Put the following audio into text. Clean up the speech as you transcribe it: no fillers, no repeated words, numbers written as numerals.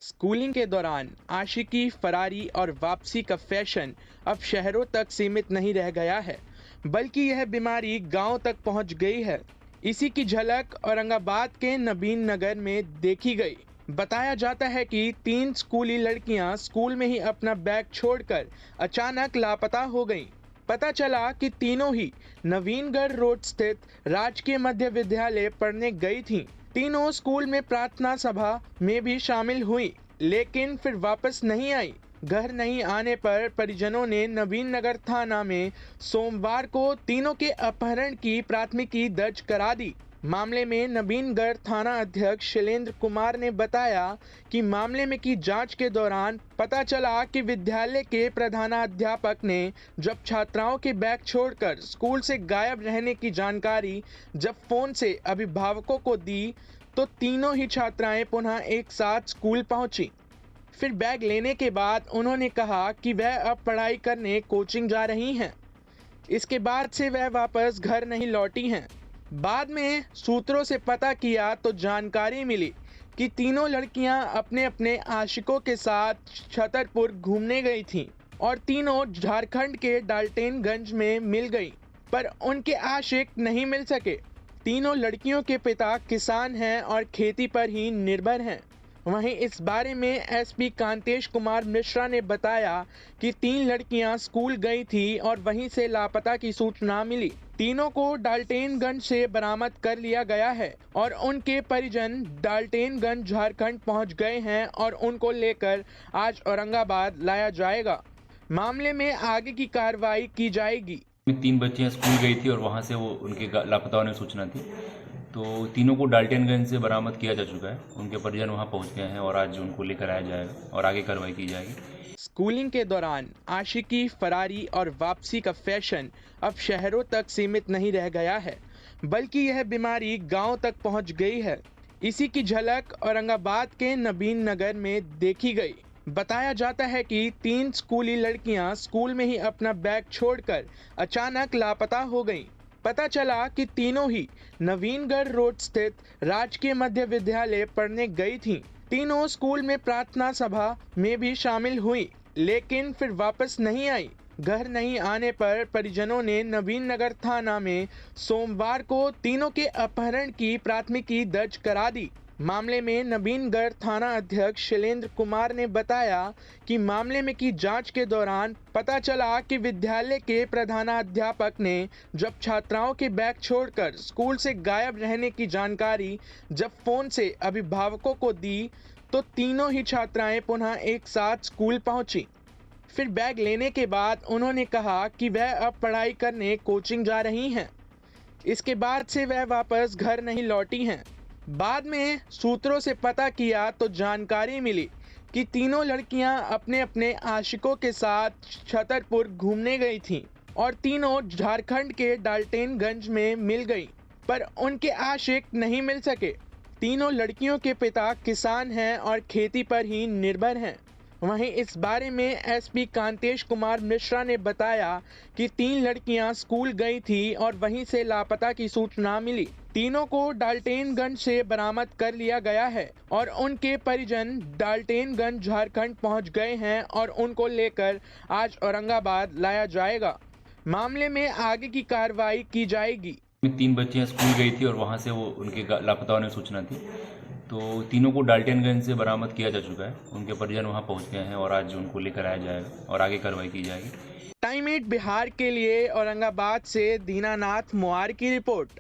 Schooling के दौरान आशिकी, Ferrari और वापसी का फैशन अब शहरों तक सीमित नहीं रह गया है, बल्कि यह बीमारी गांव तक पहुंच गई है। इसी की झलक औरंगाबाद के नबीन नगर में देखी गई। बताया जाता है कि तीन स्कूली लड़कियां स्कूल में ही अपना बैग छोड़कर अचानक लापता हो गईं। पता चला कि तीनों ही नवीनगढ़ रोड स्थित राजकीय मध्य विद्यालय पढ़ने गई थीं। तीनों स्कूल में प्रार्थना सभा में भी शामिल हुई, लेकिन फिर वापस नहीं आई। घर नहीं आने पर परिजनों ने नवीन नगर थाना में सोमवार को तीनों के अपहरण की प्राथमिकी दर्ज करा दी। मामले में नवीनगढ़ थाना अध्यक्ष शैलेंद्र कुमार ने बताया कि मामले में की जांच के दौरान पता चला कि विद्यालय के प्रधानाध्यापक ने जब छात्राओं के बैग छोड़कर स्कूल से गायब रहने की जानकारी जब फोन से अभिभावकों को दी, तो तीनों ही छात्राएं पुनः एक साथ स्कूल पहुंची। फिर बैग लेने के बाद उन्होंने कहा कि वह अब पढ़ाई करने कोचिंग जा रही हैं। इसके बाद से वह वापस घर नहीं लौटी हैं। बाद में सूत्रों से पता किया तो जानकारी मिली कि तीनों लड़कियां अपने अपने आशिकों के साथ छतरपुर घूमने गई थीं और तीनों झारखंड के डाल्टेनगंज में मिल गईं, पर उनके आशिक नहीं मिल सके। तीनों लड़कियों के पिता किसान हैं और खेती पर ही निर्भर हैं। वहीं इस बारे में एसपी कांतेश कुमार मिश्रा ने बताया कि तीन लड़कियां स्कूल गई थी और वहीं से लापता की सूचना मिली। तीनों को डाल्टेनगंज से बरामद कर लिया गया है और उनके परिजन डाल्टेनगंज झारखंड पहुंच गए हैं और उनको लेकर आज औरंगाबाद लाया जाएगा। मामले में आगे की कार्रवाई की जाएगी। तीन बच्चियां स्कूल गई थी और वहां से वो उनके लापता होने की सूचना थी, तो तीनों को डाल्टनगंज से बरामद किया जा चुका है। उनके परिजन वहां पहुंच गए हैं और आज उनको लेकर आया जाएगा और आगे कार्रवाई की जाएगी। स्कूलिंग के दौरान आशिकी, फरारी और वापसी का फैशन अब शहरों तक सीमित नहीं रह गया है, बल्कि यह बीमारी गांव तक पहुंच गई है। इसी की झलक औरंगाबाद के नबीन नगर में देखी गई। बताया जाता है कि तीन स्कूली लड़कियां स्कूल में ही अपना बैग छोड़कर अचानक लापता हो गईं। पता चला कि तीनों ही नवीनगढ़ रोड स्थित राजकीय मध्य विद्यालय पढ़ने गई थीं। तीनों स्कूल में प्रार्थना सभा में भी शामिल हुई, लेकिन फिर वापस नहीं आई। घर नहीं आने पर परिजनों ने नवीन नगर थाना में सोमवार को तीनों के अपहरण की प्राथमिकी दर्ज करा दी। मामले में नवीनगढ़ थाना अध्यक्ष शैलेंद्र कुमार ने बताया कि मामले में की जांच के दौरान पता चला कि विद्यालय के प्रधानाध्यापक ने जब छात्राओं के बैग छोड़कर स्कूल से गायब रहने की जानकारी जब फोन से अभिभावकों को दी, तो तीनों ही छात्राएं पुनः एक साथ स्कूल पहुंची। फिर बैग लेने के बाद उन्होंने कहा कि वह अब पढ़ाई करने कोचिंग जा रही हैं। इसके बाद से वह वापस घर नहीं लौटी हैं। बाद में सूत्रों से पता किया तो जानकारी मिली कि तीनों लड़कियां अपने अपने आशिकों के साथ छतरपुर घूमने गई थीं और तीनों झारखंड के डाल्टेनगंज में मिल गईं, पर उनके आशिक नहीं मिल सके। तीनों लड़कियों के पिता किसान हैं और खेती पर ही निर्भर हैं। वहीं इस बारे में एसपी कांतेश कुमार मिश्रा ने बताया कि तीन लड़कियां स्कूल गई थी और वहीं से लापता की सूचना मिली। तीनों को डाल्टेनगंज से बरामद कर लिया गया है और उनके परिजन डाल्टेनगंज झारखंड पहुंच गए हैं और उनको लेकर आज औरंगाबाद लाया जाएगा। मामले में आगे की कार्रवाई की जाएगी। तीन बच्चियां स्कूल गई थी और वहां से वो उनके लापता होने की सूचना थी, तो तीनों को डाल्टनगंज से बरामद किया जा चुका है। उनके परिजन वहां पहुंच गए हैं और आज उनको लेकर आया जाएगा और आगे कार्रवाई की जाएगी। टाइम 8 बिहार के लिए औरंगाबाद से दीनानाथ मुआर की रिपोर्ट।